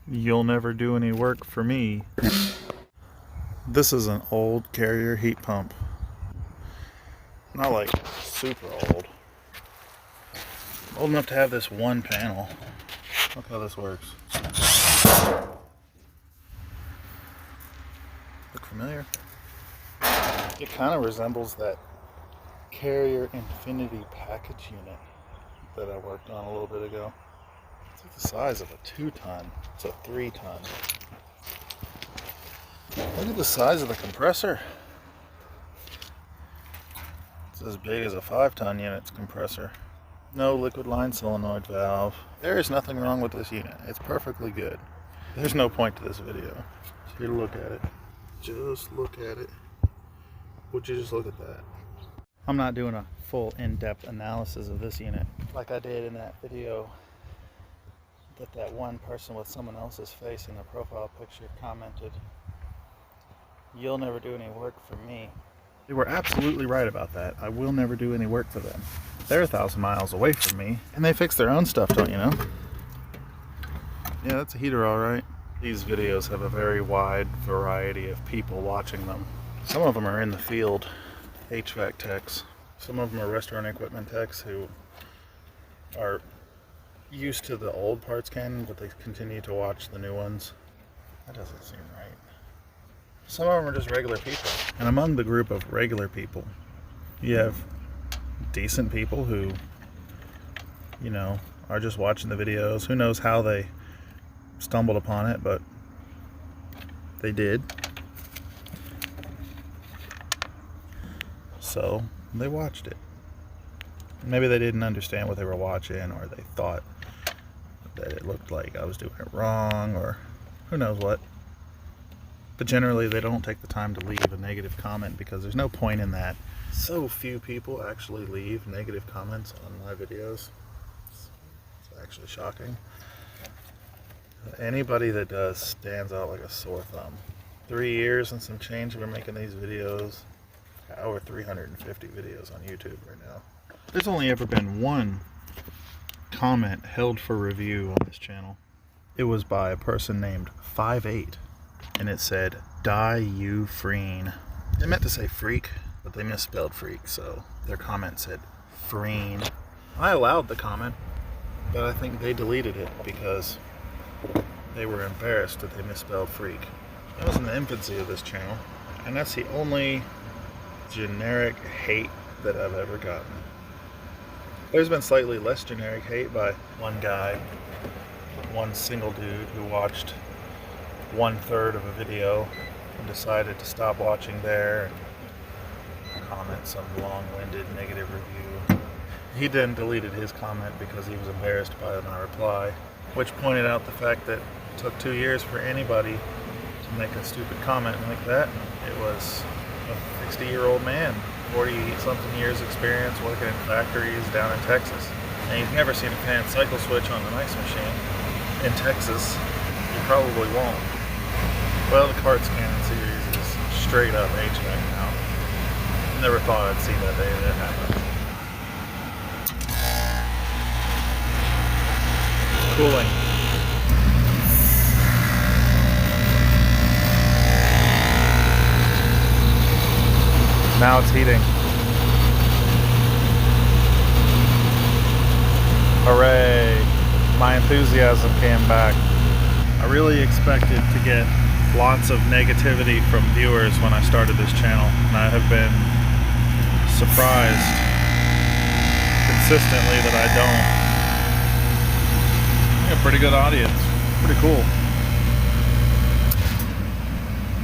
You'll never do any work for me. This is an old Carrier heat pump. Not like super old. Old enough to have this one panel. Look how this works. Look familiar? It kind of resembles that Carrier Infinity package unit that I worked on a little bit ago. It's like the size of a 2-ton. It's a 3-ton. Look at the size of the compressor. It's as big as a 5-ton unit's compressor. No liquid line solenoid valve. There is nothing wrong with this unit. It's perfectly good. There's no point to this video. Just here to look at it. Just look at it. Would you just look at that? I'm not doing a full in-depth analysis of this unit like I did in that video that one person with someone else's face in the profile picture commented. You'll never do any work for me. They were absolutely right about that. I will never do any work for them. They're 1,000 miles away from me, and they fix their own stuff, don't you know? Yeah, that's a heater, all right. These videos have a very wide variety of people watching them. Some of them are in the field, HVAC techs. Some of them are restaurant equipment techs who are used to the old parts canon, but they continue to watch the new ones. That doesn't seem right. Some of them are just regular people. And among the group of regular people, you have decent people who, you know, are just watching the videos. Who knows how they stumbled upon it, but they did. So they watched it. Maybe they didn't understand what they were watching, or they thought that it looked like I was doing it wrong, or who knows what. But generally they don't take the time to leave a negative comment because there's no point in that. So few people actually leave negative comments on my videos. It's actually shocking. Anybody that does stands out like a sore thumb. 3 years and some change we're making these videos. Over 350 videos on YouTube right now. There's only ever been one comment held for review on this channel. It was by a person named 58, and it said, "Die you freen." They meant to say freak, but they misspelled freak, so their comment said freen. I allowed the comment, but I think they deleted it because they were embarrassed that they misspelled freak. That was in the infancy of this channel, and that's the only generic hate that I've ever gotten. There's been slightly less generic hate by one guy, one single dude who watched 1/3 of a video and decided to stop watching there and comment some long-winded negative review. He then deleted his comment because he was embarrassed by my reply, which pointed out the fact that it took 2 years for anybody to make a stupid comment like that. It was a 60-year-old man, 40-something years experience working in factories down in Texas. And you've never seen a fan cycle switch on an ice machine in Texas. You probably won't. Well, the Parts Cannon series is straight up HVAC now. Never thought I'd see that day that happened. Cooling. Now it's heating. Hooray! My enthusiasm came back. I really expected to get lots of negativity from viewers when I started this channel, and I have been surprised consistently that I don't. Yeah, pretty good audience. Pretty cool.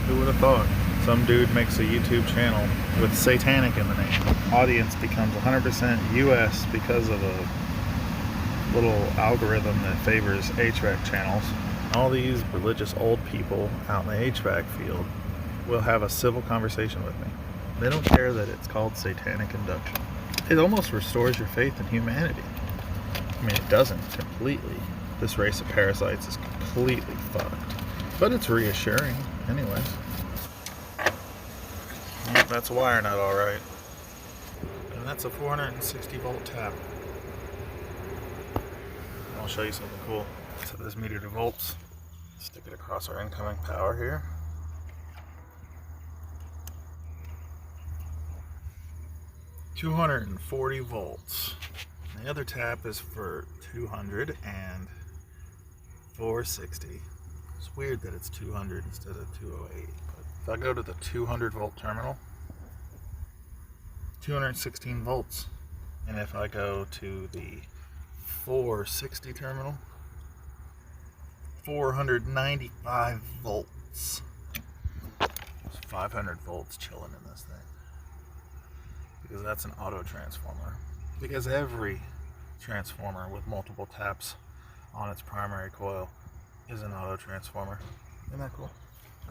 Who would have thought? Some dude makes a YouTube channel with satanic in the name. Audience becomes 100% US because of a little algorithm that favors HVAC channels. All these religious old people out in the HVAC field will have a civil conversation with me. They don't care that it's called satanic induction. It almost restores your faith in humanity. I mean, it doesn't completely. This race of parasites is completely fucked. But it's reassuring anyways. Yep, that's a wire nut, all right. And that's a 460 volt tap. I'll show you something cool. Set this meter to volts. Stick it across our incoming power here. $240 volts. The other tap is for 200 and 460. It's weird that it's 200 instead of 208. But if I go to the 200 volt terminal, 216 volts. And if I go to the 460 terminal, 495 volts. There's 500 volts chilling in this thing. Because that's an auto transformer. Because every transformer with multiple taps on its primary coil is an auto transformer. Isn't that cool?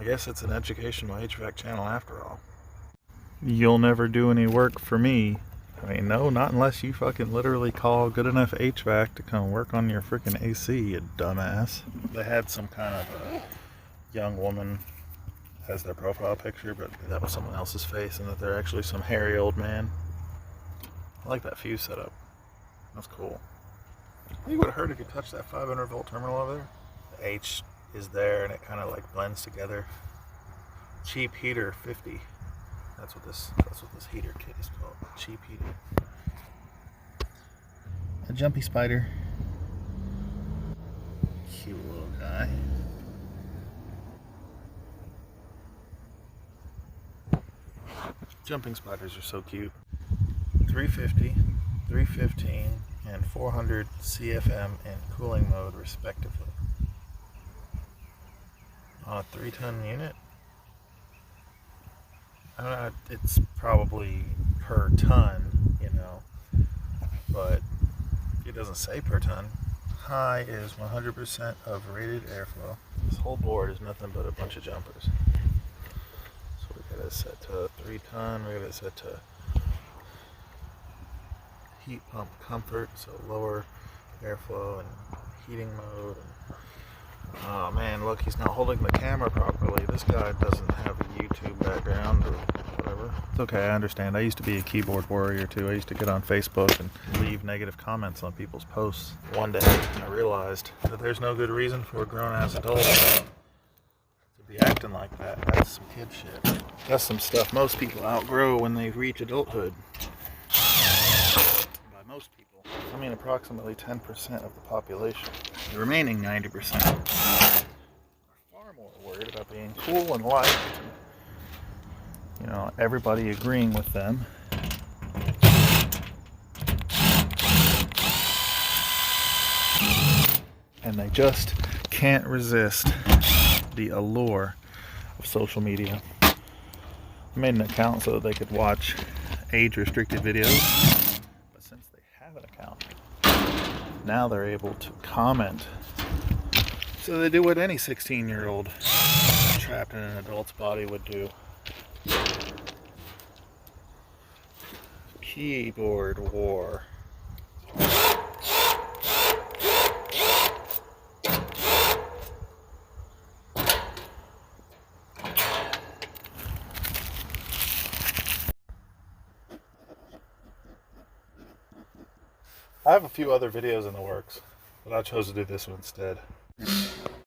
I guess it's an educational HVAC channel after all. You'll never do any work for me. I mean, no, not unless you fucking literally call good enough HVAC to come work on your freaking AC, you dumbass. They had some kind of a young woman as their profile picture, but that was someone else's face, and that they're actually some hairy old man. I like that fuse setup. That's cool. You would have heard if you touched that 500 volt terminal over there. The H is there, and it kind of like blends together. Cheap heater 50. That's what this heater kit is called. Cheap heater. A jumpy spider. Cute little guy. Jumping spiders are so cute. 350, 315, and 400 CFM in cooling mode respectively. On a 3-ton unit. It's probably per ton, you know, but it doesn't say per ton. High is 100% of rated airflow. This whole board is nothing but a bunch of jumpers. So we got it set to 3-ton, we got it set to heat pump comfort, so lower airflow and heating mode. Oh man, look, he's not holding the camera properly. This guy doesn't have a YouTube background or whatever. It's okay, I understand. I used to be a keyboard warrior too. I used to get on Facebook and leave negative comments on people's posts. One day I realized that there's no good reason for a grown-ass adult to be acting like that. That's some kid shit. That's some stuff most people outgrow when they reach adulthood. By most people, I mean approximately 10% of the population. The remaining 90% are far more worried about being cool and liked. You know, everybody agreeing with them. And they just can't resist the allure of social media. I made an account so that they could watch age-restricted videos. But since they have an account, now they're able to comment. So they do what any 16-year-old trapped in an adult's body would do. Keyboard war. I have a few other videos in the works, but I chose to do this one instead.